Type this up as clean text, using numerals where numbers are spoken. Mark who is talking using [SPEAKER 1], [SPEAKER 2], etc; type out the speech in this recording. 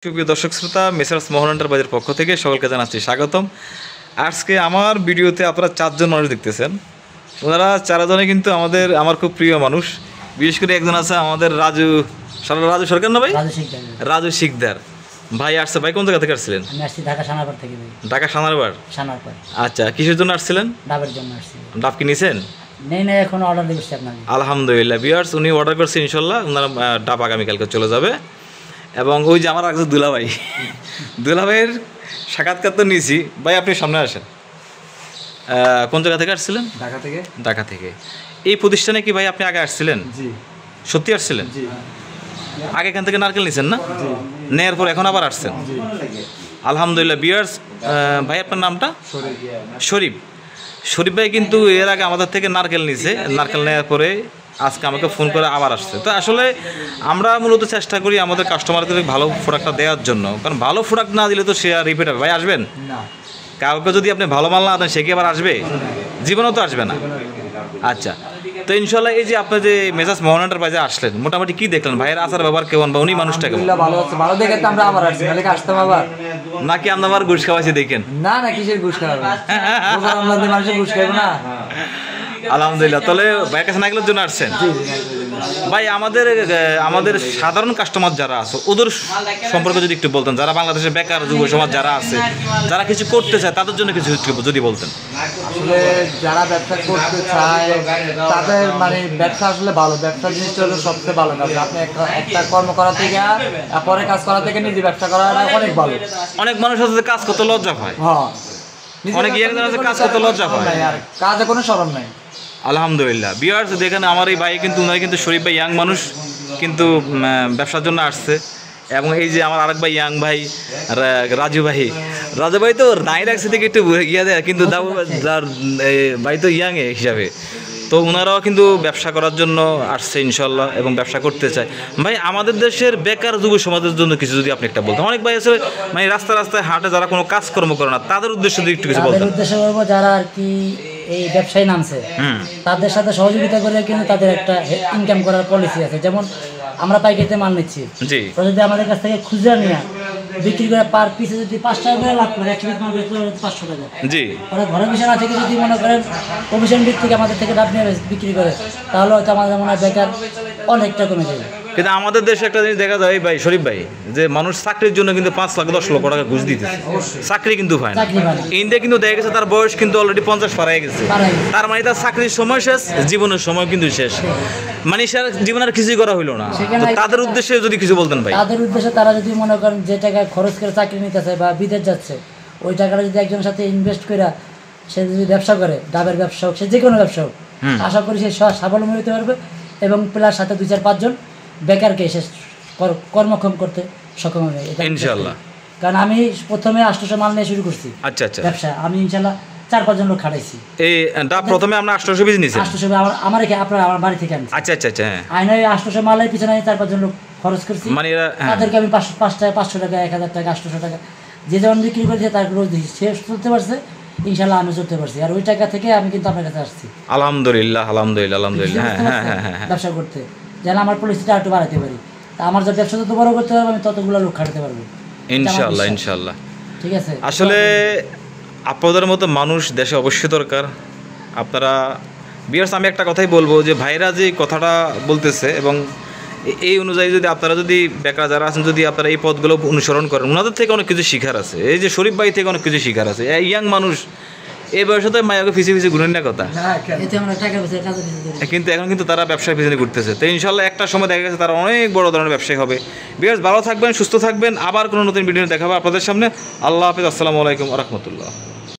[SPEAKER 1] সুপ্রিয় দর্শক শ্রোতা, মেসার্স মোহন এন্টারপ্রাইজের পক্ষ থেকে সকলকে জানাচ্ছি স্বাগতম। আজকে আমার ভিডিওতে আপনারা 4 জন মানুষ দেখতেছেন। ওনারা 4 জনে কিন্তু আমার খুব প্রিয় মানুষ। বিশেষ করে একজন আছে আমাদের রাজু সরকার না ভাই? রাজু শিকদার ভাই আসছে। ভাই কোন জায়গা থেকে আসছিলেন?
[SPEAKER 2] আমি আসছি ঢাকা সানারপাড় থেকে ভাই।
[SPEAKER 1] ঢাকা সানারপাড়?
[SPEAKER 2] সানারপাড়।
[SPEAKER 1] আচ্ছা, কিসের জন্য আসছিলেন?
[SPEAKER 2] ডাবের জন্য আসছি।
[SPEAKER 1] ডাব কি নিছেন?
[SPEAKER 2] নেই এখন অর্ডার দিচ্ছি আপনাকে।
[SPEAKER 1] আলহামদুলিল্লাহ ভিউয়ার্স, উনি অর্ডার করছেন, ইনশাল্লাহ ওনারা ডাব আগামীকালকে চলে যাবে। এবং ওই যে আমার একজন দুলাভাইয়ের সাক্ষাৎকার তো নিয়েছি। ভাই আপনি সামনে আসেন। কোন জায়গা থেকে আসছিলেন? ঢাকা থেকে। এই প্রতিষ্ঠানে কি ভাই আপনি আগে আসছিলেন?
[SPEAKER 3] জি।
[SPEAKER 1] সত্যি আসছিলেন? জি। আগে এখান থেকে নারকেল নিছেন না? নেয়ার পর এখন আবার আসছেন? আলহামদুলিল্লাহ ভিউয়ার্স, ভাই আপনার নামটা? শরীফ ভাই কিন্তু এর আগে আমাদের থেকে নারকেল নিছে। নারকেল নেওয়ার পরে আজকে আমাকে ফোন করে আবার আসছে। তো আসলে আমরা মূলত চেষ্টা করি আমাদের কাস্টমারদের ভালো প্রোডাক্টটা দেওয়ার জন্য, কারণ ভালো প্রোডাক্ট না দিলে তো সে আর রিপিট হবে। ভাই আসবেন? কাউকে যদি আপনি ভালো মাল না দেন সে কি আবার আসবে? জীবনেও তো আসবে না। আচ্ছা, তো ইনশাল্লাহ এই যে আপনি যে মেসার্স মোহন এন্টারপ্রাইজে আসলেন, মোটামুটি কি দেখলেন? ভাইয়ের আচার ব্যবহার কেমন বা উনি মানুষটা কেমন?
[SPEAKER 3] ভালো দেখে তো আমরা আবার আসছি, নাহলে আসতাম আবার।
[SPEAKER 1] নাকি আমরা আবার ঘুষ খাওয়াইছি দেখেন?
[SPEAKER 3] না কিসের ঘুষ খাওয়াবে, মানুষের ঘুষ খাইবো না।
[SPEAKER 1] আলহামদুলিল্লাহ, তাহলে ভাইয়ের কাছে নাইকেলের জন্য আসছেন? ভাই আমাদের সাধারণ কাস্টমার যারা আছে ওদের সম্পর্কে যদি একটু বলতেন, যারা বাংলাদেশের বেকার যুব সমাজ যারা আছে, যারা কিছু করতে চায় তাদের জন্য কিছু যদি বলতেন।
[SPEAKER 3] আসলে যারা ব্যবসা করতে চায় তাদের ব্যবসা আসলে ভালো, ব্যবসা জিনিসটা হলো সবচেয়ে ভালো কাজ। আপনি একটা কর্ম করা থেকে পরে কাজ করা থেকে নিজে ব্যবসা করা অনেক ভালো।
[SPEAKER 1] অনেক মানুষ আছে কাজ করতে লজ্জা পায়।
[SPEAKER 3] হ্যাঁ,
[SPEAKER 1] অনেক ইয়াংজন আছে কাজ করতে লজ্জা পায়,
[SPEAKER 3] আর কাজে কোনো শরম নাই।
[SPEAKER 1] আলহামদুলিল্লাহ ভিউয়ার্স, দেখেন আমার এই ভাই কিন্তু উনি কিন্তু শরীফ ভাই ইয়াং মানুষ, কিন্তু ব্যবসার জন্য আসছে। এবং এই যে আমার আরেক ভাই ইয়াং ভাই রাজু ভাই তো নাই রাখছে থেকে একটু ইয়া দেয়, কিন্তু ভাই তো ইয়াং হিসাবে, তো ওনারাও কিন্তু ব্যবসা করার জন্য আসছে ইনশাল্লাহ এবং ব্যবসা করতে চায়। ভাই আমাদের দেশের বেকার যুব সমাজের জন্য কিছু যদি আপনি একটা বলতেন। অনেক ভাই আছে রাস্তায় হাঁটে, যারা কোনো কাজকর্ম করে না, তাদের উদ্দেশ্যে যদি একটু কিছু বলতেন।
[SPEAKER 2] তাদের উদ্দেশ্যে বলবো যারা আর কি এই ব্যবসায় নামছে তাদের সাথে সহযোগিতা করে কিন্তু তাদের একটা ইনকাম করার পলিসি আছে। যেমন আমরা পাইকারিতে মাল নিচ্ছি, যদি আমাদের কাছ থেকে খুচরা নিয়ে বিক্রি করে পার পিসে যদি 5 টাকা করে লাভ করে 1 পিস মাল বিক্রি করে 500 টাকা। জি। ওরা ঘরের পিছনে থেকে যদি মনে করেন কমিশন ভিত্তিক আমাদের থেকে লাভ নিয়ে বিক্রি করে, তাহলে হয়তো আমাদের মনে হয় বেকার অনেকটা কমে যাবে।
[SPEAKER 1] কিন্তু আমাদের দেশে একটা জিনিস দেখা যায় ভাই শরীফ ভাই, যে মানুষ চাকরির জন্য কিন্তু 5 লাখ 10 লক্ষ টাকা ঘুষ দিতেছে, চাকরি কিন্তু পায় না। ইন্ডিয়া কিন্তু দেখা গেছে তার বয়স কিন্তু অলরেডি 50 পার হয়ে গেছে, তার মানে তার চাকরির সময় শেষ, জীবনের সময় কিন্তু শেষ, মানে জীবন আর কিছুই করা হইলো না। তাদের উদ্দেশ্যে যদি কিছু বলতেন ভাই।
[SPEAKER 2] তাদের উদ্দেশ্যে তারা যদি মনে করেন যে টাকা খরচ করে চাকরি নিতেছে বা বিদেশ যাচ্ছে, ওই টাকাটা যদি একজনের সাথে ইনভেস্ট করে সে যদি ব্যবসা করে, ডাবের ব্যবসা হোক, সে যে কোনো ব্যবসা হোক, আশা করি সে স্বাবলম্বী হতে পারবে এবং প্লাস সাথে 2-4-5 জন বেকারকে সে কর্মক্ষম করতে সক্ষম হবে
[SPEAKER 1] ইনশাআল্লাহ।
[SPEAKER 2] কারণ আমি প্রথমে 800 মাল নিয়ে শুরু করছি ব্যবসা, আমি ইনশাআল্লাহ 4-5 জন লোক খাটাইছি।
[SPEAKER 1] এই ডাব প্রথমে আমরা 800 পিস নিয়েছি,
[SPEAKER 2] 800 আমার বাড়ি থেকে আনছি।
[SPEAKER 1] আচ্ছা হ্যাঁ,
[SPEAKER 2] আইনে 800 মালের পিছনে 4-5 জন লোক খরচ করছি, মানে তাদেরকে আমি 500 টাকা 1000 টাকা 800 টাকা যে যেমন বিক্রি করেছে তার রোজ দিচ্ছি, সে চলতে পারছে, ইনশাআল্লাহ আমি চলতে পারছি। আর ওই টাকা থেকে আমি কিন্তু আপনার কাছে আসছি আলহামদুলিল্লাহ
[SPEAKER 1] হ্যাঁ
[SPEAKER 2] ব্যবসা করতে, যেন আমার পরিস্থিতি একটু বাড়াতে পারি। তা আমার যে ব্যবসা যত বড় করতে পারবো আমি ততগুলো লোক খাটাতে পারবো
[SPEAKER 1] ইনশাআল্লাহ। ঠিক আছে, আসলে আপনাদের মতো মানুষ দেশে অবশ্যই দরকার। আপনারা ভিউয়ার্স, আমি একটা কথাই বলবো যে ভাইরা যে কথাটা বলতেছে এবং এই অনুযায়ী যদি আপনারা যদি বেকার যারা আছেন, যদি আপনারা এই পথগুলো অনুসরণ করেন, ওনাদের থেকে অনেক কিছু শিখার আছে। এই যে শরীফ ভাই থেকে অনেক কিছু শিখার আছে। ইয়াং মানুষ এই বয়সে তো মায়াকে ফিসে ঘুরেন না কথা, কিন্তু এখন কিন্তু তারা ব্যবসার পিছনে ঘুরতেছে। তো ইনশাল্লাহ একটা সময় দেখা গেছে তারা অনেক বড় ধরনের ব্যবসায়ী হবে। ভিউয়ার্স, ভালো থাকবেন, সুস্থ থাকবেন, আবার কোনো নতুন ভিডিও দেখাবো আপনাদের সামনে। আল্লাহ হাফেজ, আসসালামু আলাইকুম ওয়া রাহমাতুল্লাহ।